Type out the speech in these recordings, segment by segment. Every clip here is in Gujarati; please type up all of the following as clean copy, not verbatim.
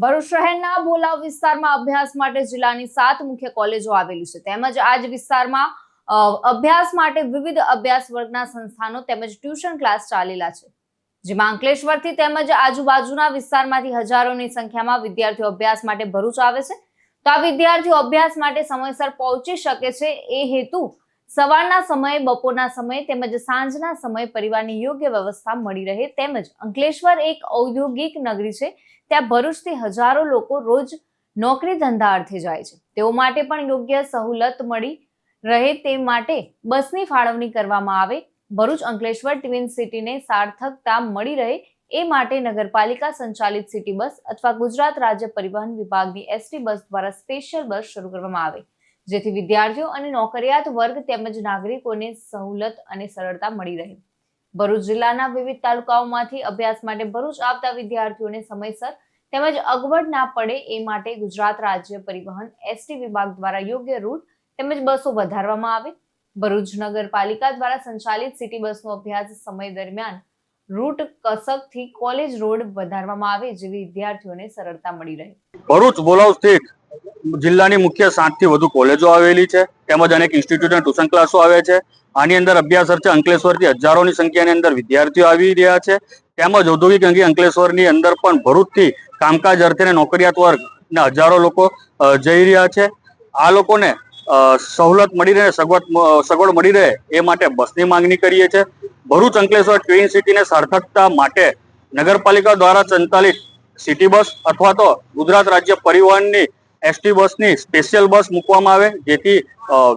ભરૂચ શહેરના ભોલાવ વિસ્તારમાં અભ્યાસ માટે જિલ્લાની 7 મુખ્ય કોલેજો આવેલી છે તેમજ આ જ વિસ્તારમાં અભ્યાસ માટે વિવિધ અભ્યાસ વર્ગના સંસ્થાનો તેમજ ટ્યુશન ક્લાસ ચાલેલા છે, જેમાં અંકલેશ્વરથી તેમજ આજુબાજુના વિસ્તારમાંથી હજારોની સંખ્યામાં વિદ્યાર્થીઓ અભ્યાસ માટે ભરૂચ આવે છે। તો આ વિદ્યાર્થીઓ અભ્યાસ માટે સમયસર પહોંચી શકે છે એ હેતુ સવારના સમયે, બપોરના સમયે તેમજ સાંજના સમયે પરિવારની યોગ્ય વ્યવસ્થા મળી રહે તેમજ અંકલેશ્વર એક ઔદ્યોગિક નગરી છે, ત્યાં ભરૂચથી હજારો લોકો રોજ નોકરી ધંધા અર્થે જાય છે। તેઓ માટે પણ યોગ્ય સહુલત મળી રહે તે માટે બસની ફાળવણી કરવામાં આવે। ભરૂચ અંકલેશ્વર ટ્વિન સિટીને સાર્થકતા મળી રહે એ માટે નગરપાલિકા સંચાલિત સિટી બસ અથવા ગુજરાત રાજ્ય પરિવહન વિભાગની એસટી બસ દ્વારા સ્પેશિયલ બસ શરૂ કરવામાં આવે, જેથી વિદ્યાર્થીઓ અને નોકરિયાત વર્ગ તેમજ નાગરિકોને સહુલત અને સરળતા મળી રહે। ભરૂચ જિલ્લાના વિવિધ તાલુકાઓમાંથી અભ્યાસ માટે ભરૂચ આવતા વિદ્યાર્થીઓને સમયસર તેમજ અગવડ ના પડે એ માટે ગુજરાત રાજ્ય પરિવહન એસટી વિભાગ દ્વારા યોગ્ય રૂટ તેમજ બસો વધારવામાં આવે। ભરૂચ નગરપાલિકા દ્વારા સંચાલિત સિટી બસનો અભ્યાસ સમય દરમિયાન રૂટ કસકથી કોલેજ રોડ વધારવામાં આવે, જેવી વિદ્યાર્થીઓને સરળતા મળી રહે। ભરૂચ ભોલાવ સ્થિત જિલ્લાની મુખ્ય 7 થી વધુ કોલેજો આવેલી છે તેમજ અનેક ઇન્સ્ટિટ્યૂટ અને ટ્યુશન ક્લાસો આવે છે। આની અંદર અભ્યાસ અર્થે અંકલેશ્વરથી હજારોની સંખ્યાની અંદર વિદ્યાર્થીઓ આવી રહ્યા છે તેમજ ઔદ્યોગિક અંકલેશ્વરની અંદર પણ ભરૂચથી કામકાજ અર્થે અને નોકરિયાત વર્ગના હજારો લોકો જઈ રહ્યા છે। આ લોકોને સહુલત મળી રહે, સગવડ મળી રહે એ માટે બસની માંગણી કરીએ છીએ। ભરૂચ અંકલેશ્વર ટ્વિન સિટીને સાર્થકતા માટે નગરપાલિકા દ્વારા સંચાલિત સિટી બસ અથવા તો ગુજરાત રાજ્ય પરિવહનની એસટી બસની સ્પેશિયલ બસ મૂકવામાં આવે, જેથી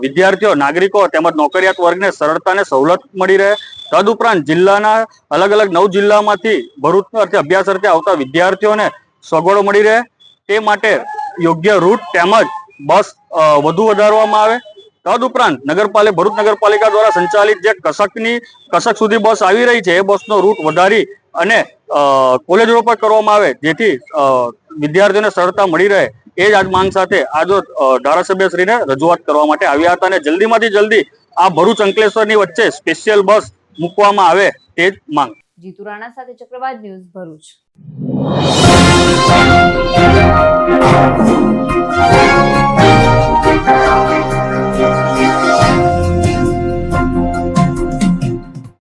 વિદ્યાર્થીઓ, નાગરિકો તેમજ નોકરિયાત વર્ગને સરળતા અને સહુલત મળી રહે। તદુપરાંત જિલ્લાના અલગ અલગ 9 જિલ્લામાંથી ભરૂચ અર્થે અભ્યાસ અર્થે આવતા વિદ્યાર્થીઓને સગવડો મળી રહે તે માટે યોગ્ય રૂટ તેમજ બસ વધુ વધારવામાં આવે। તદુપરાંત ભરૂચ નગરપાલિકા દ્વારા સંચાલિત જે કસક સુધી બસ આવી રહી છે એ બસનો રૂટ વધારી અને કોલેજ રોડ પર કરવામાં આવે, જેથી વિદ્યાર્થીઓને સરળતા મળી રહે એ જ આજ માંગ સાથે આજ ધારાસભ્યશ્રીને રજૂઆત કરવા માટે આવ્યા હતા અને જલ્દીમાંથી જલ્દી આ ભરૂચ અંકલેશ્વરની વચ્ચે સ્પેશિયલ બસ મૂકવામાં આવે તે જ માંગ। જીતુ રાણા સાથે ચક્રવાત ન્યૂઝ ભરૂચ।